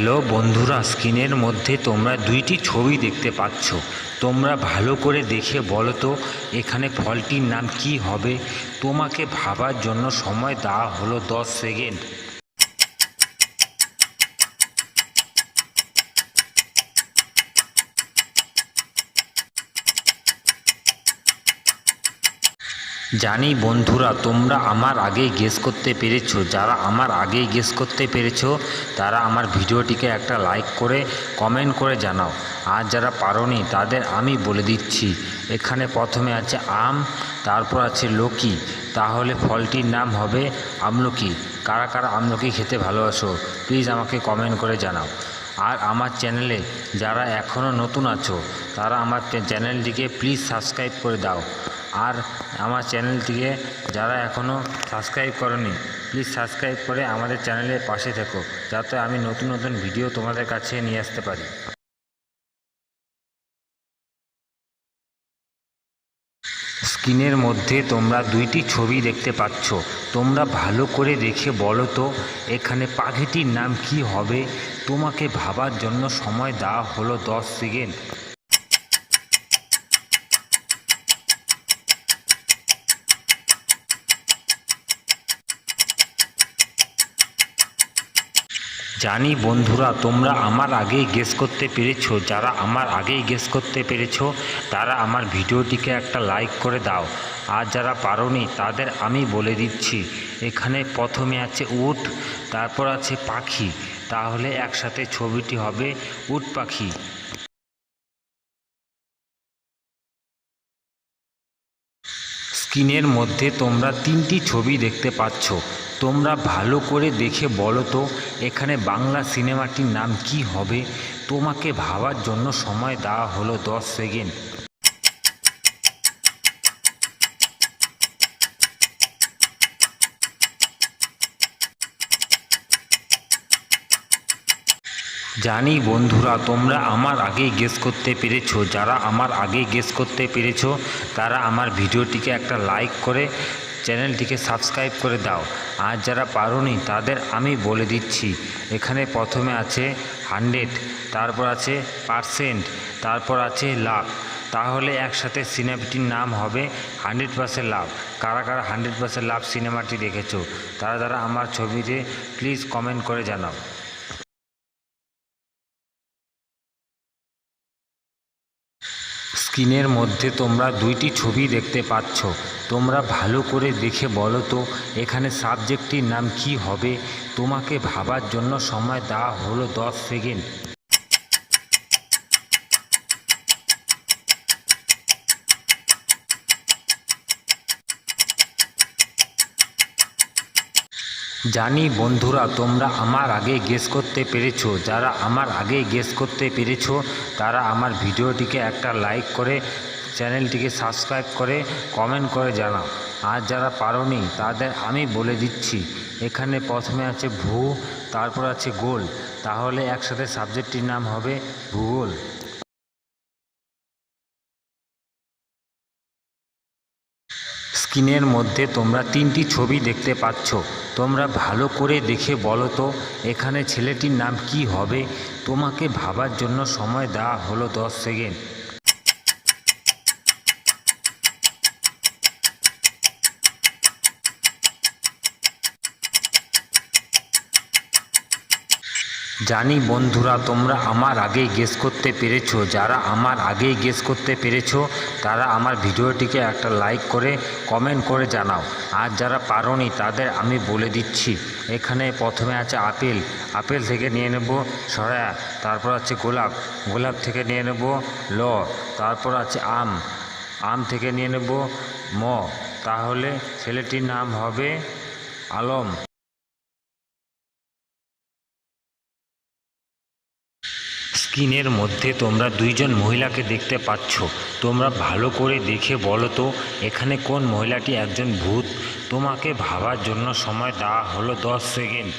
Hello বন্ধুরা, স্ক্রিনের মধ্যে তোমরা দুইটি ছবি দেখতে পাচ্ছ। তোমরা ভালো করে দেখে বলো তো এখানে ফলটির নাম কি হবে। তোমাকে ভাবার জন্য সময় দেওয়া হলো 10 সেকেন্ড। জানি বন্ধুরা, তোমরা আমার আগেই গেস করতে পেরেছো। যারা আমার আগেই গেস করতে পেরেছো তারা আমার ভিডিওটিকে একটা লাইক করে কমেন্ট করে জানাও। আর যারা পারোনি তাদের আমি বলে দিচ্ছি, এখানে প্রথমে আছে আম, তারপর আছে লকি, তাহলে ফলটির নাম হবে আমলকি। কারা কারা আমলকি খেতে ভালোবাসো প্লিজ আমাকে কমেন্ট করে জানাও। আর আমার চ্যানেলে যারা এখনও নতুন আছো তারা আমার চ্যানেলটিকে প্লিজ সাবস্ক্রাইব করে দাও। আর আমার চ্যানেলটিকে যারা এখনও সাবস্ক্রাইব করনি প্লিজ সাবস্ক্রাইব করে আমাদের চ্যানেলের পাশে থেকো, যাতে আমি নতুন নতুন ভিডিও তোমাদের কাছে নিয়ে আসতে পারি। স্ক্রিনের মধ্যে তোমরা দুইটি ছবি দেখতে পাচ্ছ। তোমরা ভালো করে দেখে বলো তো এখানে পাখিটির নাম কি হবে। তোমাকে ভাবার জন্য সময় দেওয়া হলো 10 সেকেন্ড। জানি বন্ধুরা, তোমরা আমার আগেই গেস করতে পেরেছো। যারা আমার আগেই গেস করতে পেরেছো তারা আমার ভিডিওটিকে একটা লাইক করে দাও। আর যারা পারোনি তাদের আমি বলে দিচ্ছি, এখানে প্রথমে আছে উট, তারপর আছে পাখি, তাহলে একসাথে ছবিটি হবে উট পাখি। স্ক্রিনের মধ্যে তোমরা তিনটি ছবি দেখতে পাচ্ছ। তোমরা ভালো করে দেখে বলো তো এখানে বাংলা সিনেমাটির নাম কি হবে। তোমাকে ভাবার জন্য সময় দেওয়া হলো 10 সেকেন্ড। জানি বন্ধুরা, তোমরা আমার আগেই গেস করতে পেরেছো। যারা আমার আগেই গেস করতে পেরেছো তারা আমার ভিডিওটিকে একটা লাইক করে চ্যানেলটিকে সাবস্ক্রাইব করে দাও। আর যারা পারোনি তাদের আমি বলে দিচ্ছি, এখানে প্রথমে আছে 100, তারপর আছে পার্সেন্ট, তারপর আছে লাভ, তাহলে একসাথে সিনেমাটির নাম হবে 100% লাভ। কারা কারা 100% লাভ সিনেমাটি দেখেছো তারা তারা আমার ছবিতে প্লিজ কমেন্ট করে জানাও। স্ক্রিনের মধ্যে তোমরা দুইটি ছবি দেখতে পাচ্ছ। তোমরা ভালো করে দেখে বলো তো এখানে সাবজেক্টটির নাম কি হবে। তোমাকে ভাবার জন্য সময় দেওয়া হলো 10 সেকেন্ড। জানি বন্ধুরা, তোমরা আমার আগে গেস করতে পেরেছো। যারা আমার আগে গেস করতে পেরেছো তারা আমার ভিডিওটিকে একটা লাইক করে চ্যানেলটিকে সাবস্ক্রাইব করে কমেন্ট করে জানাও। আর যারা পারোনি তাদের আমি বলে দিচ্ছি, এখানে প্রথমে আছে ভূ, তারপর আছে গোল, তাহলে একসাথে সাবজেক্টটির নাম হবে ভূগোল। স্ক্রিনের মধ্যে তোমরা তিনটি ছবি দেখতে পাচ্ছ। তোমরা ভালো করে দেখে বলো তো এখানে ছেলেটির নাম কি হবে। তোমাকে ভাবার জন্য সময় দেওয়া হলো 10 সেকেন্ড। জানি বন্ধুরা, তোমরা আমার আগেই গেস করতে পেরেছো। যারা আমার আগেই গেস করতে পেরেছো তারা আমার ভিডিওটিকে একটা লাইক করে কমেন্ট করে জানাও। আর যারা পারোনি তাদের আমি বলে দিচ্ছি, এখানে প্রথমে আছে আপেল, আপেল থেকে নিয়ে নেব সরা, তারপর আছে গোলাপ, গোলাপ থেকে নিয়ে নেব ল, তারপর আছে আম, আম থেকে নিয়ে নেব ম, তাহলে ছেলেটির নাম হবে আলম। স্ক্রিনের মধ্যে তোমরা দুইজন মহিলাকে দেখতে পাচ্ছ। তোমরা ভালো করে দেখে বলো তো এখানে কোন মহিলাটি একজন ভূত। তোমাকে ভাবার জন্য সময় দেওয়া হলো 10 সেকেন্ড।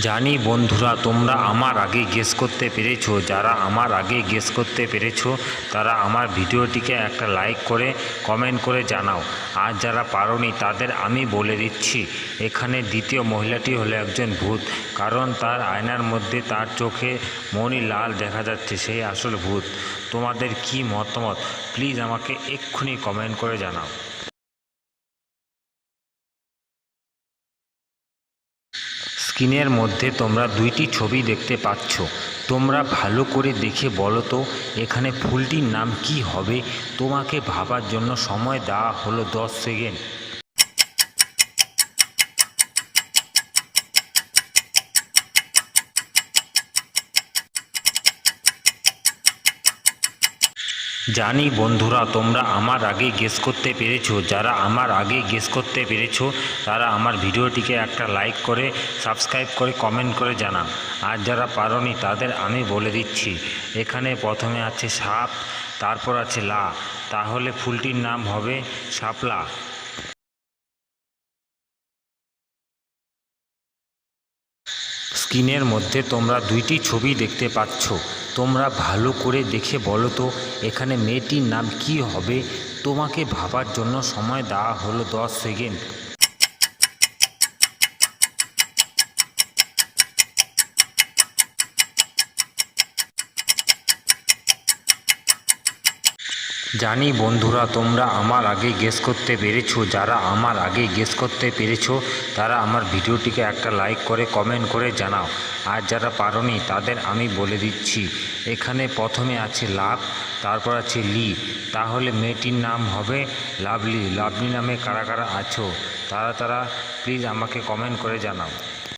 জানি বন্ধুরা তোমরা আমার আগে গেস করতে পেরেছো। যারা আমার আগে গেস করতে পেরেছো তারা আমার ভিডিওটিকে একটা লাইক করে কমেন্ট করে জানাও। আর যারা পারোনি তাদের আমি বলে দিচ্ছি, এখানে দ্বিতীয় মহিলাটি হলো একজন ভূত। কারণ তার আয়নার মধ্যে তার চোখে মনি লাল দেখা যাচ্ছে, সেই আসল ভূত। তোমাদের কি মতামত প্লিজ আমাকে এক্ষুনি কমেন্ট করে জানাও। স্ক্রিনের মধ্যে তোমরা দুইটি ছবি দেখতে পাচ্ছ। তোমরা ভালো করে দেখে বলো তো এখানে ফুলটির নাম কি হবে। তোমাকে ভাবার জন্য সময় দেওয়া হলো 10 সেকেন্ড। জানি বন্ধুরা তোমরা আমার আগে গেস করতে পেরেছো। যারা আমার আগে গেস করতে পেরেছো তারা আমার ভিডিওটিকে একটা লাইক করে সাবস্ক্রাইব করে কমেন্ট করে জানান। আর যারা পারোনি তাদের আমি বলে দিচ্ছি, এখানে প্রথমে আছে সাপ, তারপর আছে লা, তাহলে ফুলটির নাম হবে শাপলা। স্ক্রিনের মধ্যে তোমরা দুইটি ছবি দেখতে পাচ্ছ। তোমরা ভালো করে দেখে বলো তো এখানে মেয়েটির নাম কি হবে। তোমাকে ভাবার জন্য সময় দেওয়া হলো 10 সেকেন্ড। জানি বন্ধুরা তোমরা আমার আগে গেস করতে পেরেছো। যারা আমার আগে গেস করতে পেরেছো তারা আমার ভিডিওটিকে একটা লাইক করে কমেন্ট করে জানাও। আর যারা পারোনি তাদের আমি বলে দিচ্ছি, এখানে প্রথমে আছে লাভ, তারপর আছে লি, তাহলে মেয়েটির নাম হবে লাভলি। লাভলি নামে কারা কারা আছো তারা প্লিজ আমাকে কমেন্ট করে জানাও।